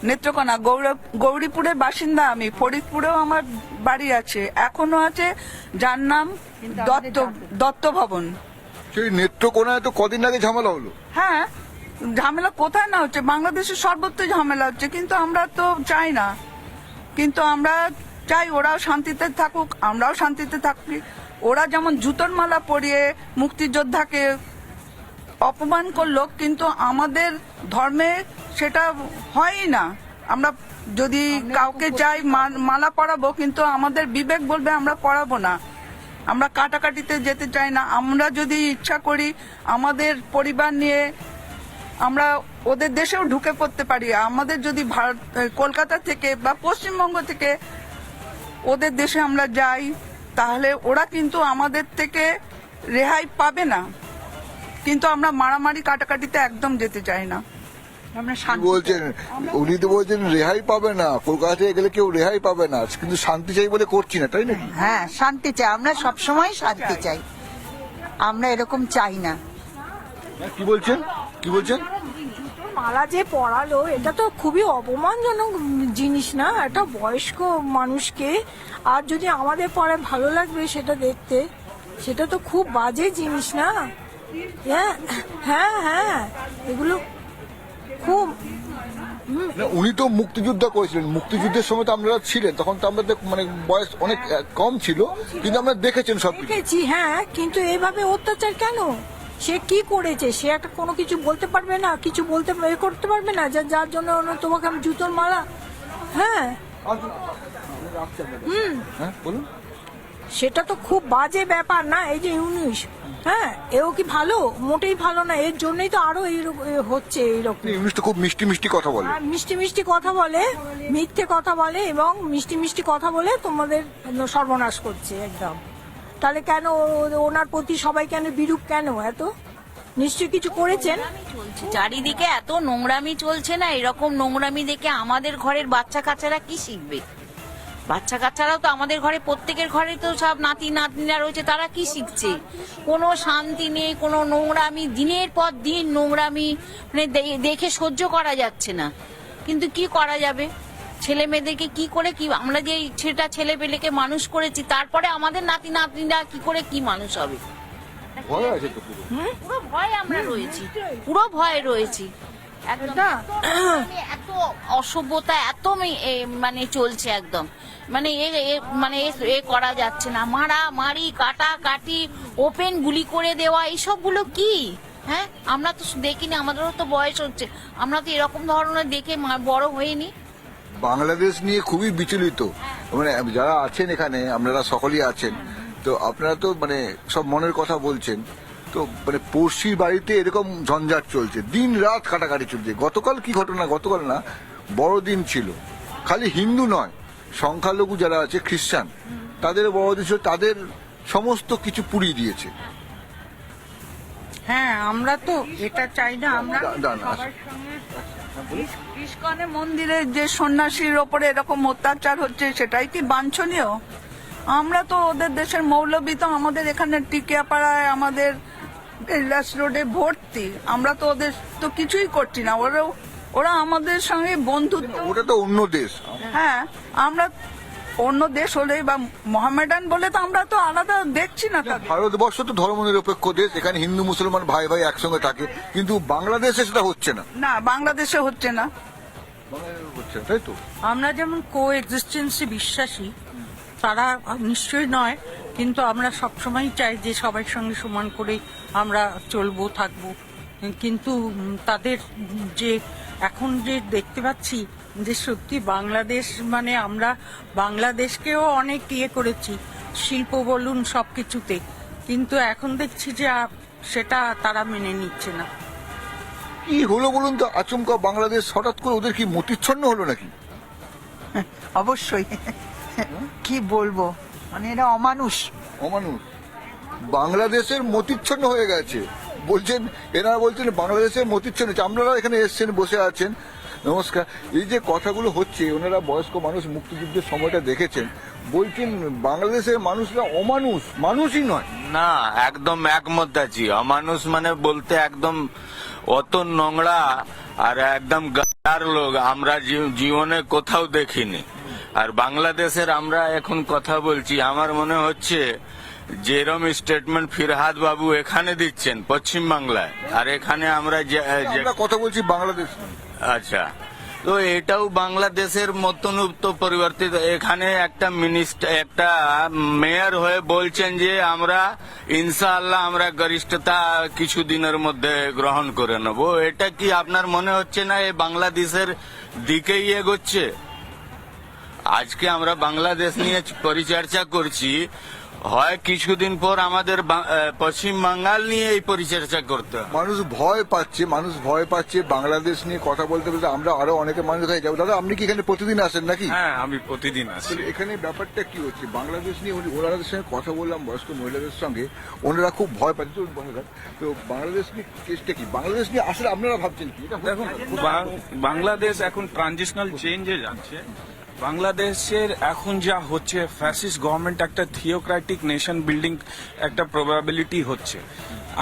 নেত্রকোনা গৌরীপুরের বাসিন্দা আমি। ফরিদপুরেও আমার বাড়ি আছে, এখনো আছে, যার নাম দত্ত ভবন। সেই নেত্রকোনায় তো কদিন আগে ঝামেলা হলো। হ্যাঁ, ঝামেলা কোথায় না হচ্ছে, বাংলাদেশের সর্বত্র ঝামেলা হচ্ছে, কিন্তু আমরা তো চাই না। কিন্তু আমরা চাই ওরাও শান্তিতে থাকুক, আমরাও শান্তিতে থাকি। ওরা যেমন জুতোর মালা পরিয়ে মুক্তিযোদ্ধাকে অপমান করলো, কিন্তু আমাদের ধর্মে সেটা হয়ই না। আমরা যদি কাউকে চাই মালা পরাবো, কিন্তু আমাদের বিবেক বলবে আমরা পরাবো না। আমরা কাটাকাটিতে যেতে চাই না। আমরা যদি ইচ্ছা করি আমাদের পরিবার নিয়ে আমরা ওদের দেশেও ঢুকে পড়তে পারি। আমাদের যদি কলকাতা থেকে বা পশ্চিমবঙ্গ থেকে ওদের দেশে আমরা যাই, তাহলে ওরা কিন্তু আমাদের থেকে রেহাই পাবে না। কিন্তু আমরা মারামারি কাটাকাটিতে একদম যেতে চাই না। আমরা কি বলছেন? উনি তো বলছেন রেহাই পাবে না, কলকাতা থেকে গেলে কেউ রেহাই পাবে না, কিন্তু শান্তি চাই বলে করছি না, তাই নাকি? হ্যাঁ, শান্তি চাই, আমরা সবসময় শান্তি চাই, আমরা এরকম চাই না। কি বলছেন? কি বলছেন? মালা যে পড়ালো, এটা তো খুবই অপমানজনক জিনিস না একটা বয়স্ক মানুষকে। আর যদি আমাদের পরে ভালো লাগবে সেটা দেখতে, সেটা তো খুব বাজে জিনিস না? হ্যাঁ হ্যাঁ হ্যাঁ, এগুলো খুব। উনি তো মুক্তিযুদ্ধ করেছিলেন, মুক্তিযুদ্ধের সময় তো আপনারা ছিলেন, তখন তো আমাদের মানে বয়স অনেক কম ছিল, কিন্তু আমরা দেখেছেন সব কিছু। দেখেছি, হ্যাঁ, কিন্তু এইভাবে অত্যাচার কেন? সে কি করেছে? সে একটা কোনো কিছু বলতে পারবে না, কিছু বলতে করতে পারবে না, যার জন্য তোমাকে আমি জুতোর মালা। হ্যাঁ, হ্যাঁ বলুন। সেটা তো খুব বাজে ব্যাপার না? এই যে 19, হ্যাঁ, এও কি ভালো? মোটেই ভালো না। এর জন্যই তো আরো হচ্ছে এইরকম। ইংলিশ তো খুব মিষ্টি মিষ্টি কথা বলে, আর মিষ্টি মিষ্টি কথা বলে, মিথ্যে কথা বলে, এবং মিষ্টি মিষ্টি কথা বলে তোমাদের সর্বনাশ করছে একদম। তাহলে কেন ওনার প্রতি সবাই কেন বিরূপ কেন? এত নিশ্চয়ই কিছু করেছেন। চারিদিকে এত নোংরামি চলছে না, এরকম নোংরামি দেখে আমাদের ঘরের বাচ্চা কাচ্চারা কি শিখবে? বাচ্চা কাচ্চারাও তো আমাদের ঘরে, প্রত্যেকের ঘরে তো সব নাতি নাতনিরা রয়েছে, তারা কি শিখছে? কোনো শান্তি নেই, কোনো নোংরামি, দিনের পর দিন নোংরামি, মানে দেখে সহ্য করা যাচ্ছে না। কিন্তু কি করা যাবে? ছেলে মেয়েদেরকে কি করে কি, আমরা যে সেটা ছেলে পেলেকে মানুষ করেছি, তারপরে আমাদের নাতি নাতনিরা কি করে কি মানুষ হবে? ভয় আছে তো পুরো। পুরো ভয় আমরা রয়েছি, পুরো ভয়ে রয়েছি। এত অসভ্যতা, এত মানে চলছে একদম, মানে এ করা যাচ্ছে না। মারা মারি, কাটা কাটি, ওপেন গুলি করে দেওয়া, এইসবগুলো কি? হ্যাঁ, আমরা তো দেখিনি, আমাদেরও তো বয়স হচ্ছে, আমরা তো এরকম ধরনের দেখে বড় হইনি। বাংলাদেশ নিয়ে খুবই বিচলিত, মানে যারা আছেন এখানে, আপনারা সকলেই আছেন, তো আপনারা তো মানে সব মনের কথা বলছেন। তো মানে পড়শির বাড়িতে এরকম ঝঞ্ঝাট চলছে, দিন রাত কাটাকাটি চলছে। গতকাল কি ঘটনা, গতকাল না, বড়দিন ছিল, খালি হিন্দু নয়, সংখ্যালঘু যারা আছে খ্রিস্টান, তাদের বড়দিন ছিল, তাদের সমস্ত কিছু পুড়িয়ে দিয়েছে। হ্যাঁ, আমরা তো এটা চাই না। আমরা ইস্কনে মন্দিরে যে সন্ন্যাসীর ওপরে এরকম অত্যাচার হচ্ছে, সেটাই কি বাঞ্ছনীয়? আমরা তো ওদের দেশের মৌলবী, তো আমাদের এখানে টিকিয়াপাড়ায়, আমাদের কৈলাস রোডে ভর্তি। আমরা তো ওদের তো কিছুই করছি না, ওরা আমাদের সঙ্গে বন্ধুত্ব। ওটা তো অন্য দেশ। হ্যাঁ, আমরা অন্য দেশ হলে বা মোহামেডান বলে তো আমরা তো আলাদা দেখছি না তাদের। ভারতবর্ষ তো ধর্মনিরপেক্ষ দেশ, এখানে হিন্দু মুসলমান ভাই ভাই একসঙ্গে থাকে, কিন্তু বাংলাদেশে সেটা হচ্ছে না। না, বাংলাদেশে হচ্ছে না, হচ্ছে তাই তো। আমরা যেমন কো এক্সিস্টেন্সে বিশ্বাসী, তারা নিশ্চয়ই নয়, কিন্তু আমরা সবসময় চাই যে সবার সঙ্গে সমান করে আমরা চলবো, থাকবো। কিন্তু তাদের যে এখন যে দেখতে পাচ্ছি যে সত্যি বাংলাদেশ, মানে আমরা বাংলাদেশকেও অনেক করেছি, শিল্প বলুন সবকিছুতে, কিন্তু এখন দেখছি যে সেটা তারা মেনে নিচ্ছে না। কি হলো বলুন তো, আচমকা বাংলাদেশ হঠাৎ করে ওদের কি মতিচ্ছন্ন হলো নাকি? অবশ্যই, কি বলবো, মানে এরা অমানুষ। অমানুষ বাংলাদেশের মতিচ্ছন্ন হয়ে গেছে বলছেন এনারা, বলছেন বাংলাদেশের মতিচ্ছন্ন। আপনারা এখানে এসছেন, বসে আছেন, নমস্কার। এই যে কথাগুলো হচ্ছে, ওনারা বয়স্ক মানুষ, মুক্তিযুদ্ধের সময়টা দেখেছেন, বলছেন বাংলাদেশের মানুষরা অমানুষ, মানুষই নয়। না, একদম একমত আছি। অমানুষ মানে বলতে একদম অত নোংরা আর একদম গার লোক আমরা জীবনে কোথাও দেখিনি। আর বাংলাদেশের আমরা এখন কথা বলছি, আমার মনে হচ্ছে যেরম স্টেটমেন্ট ফিরহাদ বাবু এখানে দিচ্ছেন পশ্চিম বাংলায়, আর এখানে আমরা আমরা কথা বলছি বাংলাদেশ। আচ্ছা, তো এটাও বাংলাদেশের মতন তো পরিবর্তিত। এখানে একটা মিনিস্টার, একটা মেয়র হয়ে বলছেন যে আমরা ইনশাআল্লাহ আমরা গরিষ্ঠতা কিছুদিনের মধ্যে গ্রহণ করে নেব। এটা কি আপনার মনে হচ্ছে না এই বাংলাদেশের দিকেই এগোচ্ছে? আজকে আমরা বাংলাদেশ নিয়ে পরিচর্চা করছি, হয় কিছুদিন পর আমাদের পশ্চিম বাঙ্গাল নিয়ে এই পরিচর্চা করতে হবে। মানুষ ভয় পাচ্ছে বাংলাদেশ নিয়ে কথা বলতে বলতে। আমরা আরো অনেকে মানুষ হয়ে যাবো। দাদা, আপনি কি এখানে প্রতিদিন আসেন নাকি? হ্যাঁ, আমি প্রতিদিন আসি। আসলে এখানে ব্যাপারটা কি হচ্ছে বাংলাদেশ নিয়ে? ওনাদের সঙ্গে কথা বললাম, বয়স্ক মহিলাদের সঙ্গে, ওনারা খুব ভয় পাচ্ছে। তো বাংলাদেশ নিয়ে কেসটা কি? বাংলাদেশ নিয়ে আসলে আপনারা ভাবছেন কি? দেখুন, বাংলাদেশ এখন ট্রানজিশনাল চেঞ্জে যাচ্ছে। বাংলাদেশের এখন যা হচ্ছে, ফ্যাসিস্ট গভর্নমেন্ট, একটা থিওক্রেটিক নেশন বিল্ডিং একটা প্রবাবিলিটি হচ্ছে।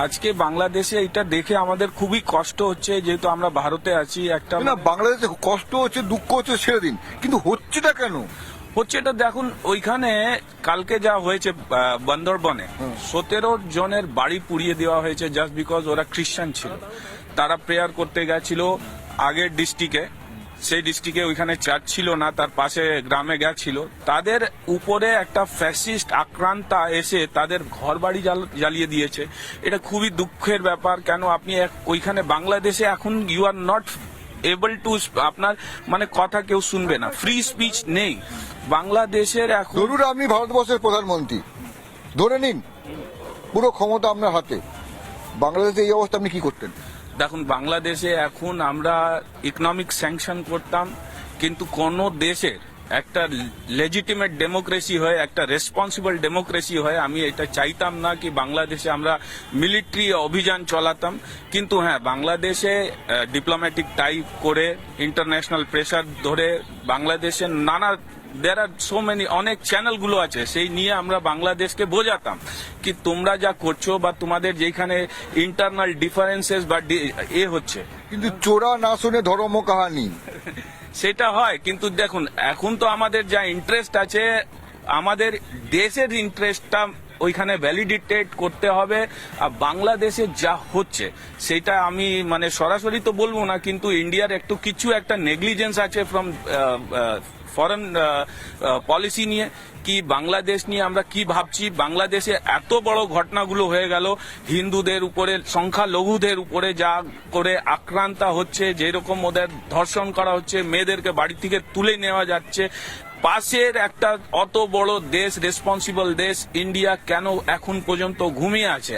আজকে বাংলাদেশে এটা দেখে আমাদের খুবই কষ্ট হচ্ছে, যেহেতু আমরা ভারতে আছি। একটা না, বাংলাদেশে কষ্ট হচ্ছে, দুঃখ হচ্ছে, ছেড়ে দিন, কিন্তু হচ্ছেটা কেন? হচ্ছে এটা দেখুন, ওইখানে কালকে যা হয়েছে বান্দরবনে 17 জনের বাড়ি পুড়িয়ে দেওয়া হয়েছে জাস্ট বিকজ ওরা খ্রিস্টান ছিল। তারা প্রেয়ার করতে গেছিল আগের ডিস্ট্রিক্টে, সেই ডিস্ট্রিক্টে ওইখানে চার্চ ছিল না, তার পাশে গ্রামে গেছিল। তাদের উপরে একটা ফ্যাসিস্ট আক্রান্তা এসে তাদের ঘর বাড়ি জ্বালিয়ে দিয়েছে। এটা খুবই দুঃখের ব্যাপার। কেন আপনি ওইখানে বাংলাদেশে এখন you are not able to, আপনার মানে কথা কেউ শুনবে না, ফ্রি স্পিচ নেই বাংলাদেশের এখন। ধরুন আপনি ভারতবর্ষের প্রধানমন্ত্রী, ধরে নিন পুরো ক্ষমতা আপনার হাতে, বাংলাদেশে এই অবস্থা, আপনি কি করতেন? দেখুন, বাংলাদেশে এখন আমরা ইকোনমিক স্যাংশন করতাম, কিন্তু কোন দেশের একটা লেজিটিমেট ডেমোক্রেসি হয়, একটা রেসপন্সিবল ডেমোক্রেসি হয়, আমি এটা চাইতাম না কি বাংলাদেশে আমরা মিলিটারি অভিযান চালাতাম। কিন্তু হ্যাঁ, বাংলাদেশে ডিপ্লোম্যাটিক টাইপ করে, ইন্টারন্যাশনাল প্রেসার ধরে বাংলাদেশে নানা দেয়ার আর সো মেনি, অনেক চ্যানেলগুলো আছে, সেই নিয়ে আমরা বাংলাদেশকে বোঝাতাম কি তোমরা যা করছো বা তোমাদের যেখানে ইন্টারনাল ডিফারেন্সেস বা হচ্ছে। কিন্তু চোরা না শুনে ধর্ম কাহানি সেটা হয়, কিন্তু দেখুন এখন তো আমাদের যা ইন্টারেস্ট আছে, আমাদের দেশের ইন্টারেস্টটা ওইখানে ভ্যালিডেটেড করতে হবে। আর বাংলাদেশে যা হচ্ছে সেটা আমি মানে সরাসরি তো বলবো না, কিন্তু ইন্ডিয়ার একটু কিছু একটা নেগলিজেন্স আছে ফ্রম ফরেন পলিসি নিয়ে, কি বাংলাদেশ নিয়ে আমরা কি ভাবছি। বাংলাদেশে এত বড় ঘটনাগুলো হয়ে গেল, হিন্দুদের উপরে, সংখ্যালঘুদের উপরে যা করে আক্রান্ত হচ্ছে, যেরকম ওদের ধর্ষণ করা হচ্ছে, মেয়েদেরকে বাড়ি থেকে তুলে নেওয়া যাচ্ছে। পাশের একটা অত বড় দেশ, রেসপন্সিবল দেশ ইন্ডিয়া, কেন এখন পর্যন্ত ঘুমিয়ে আছে?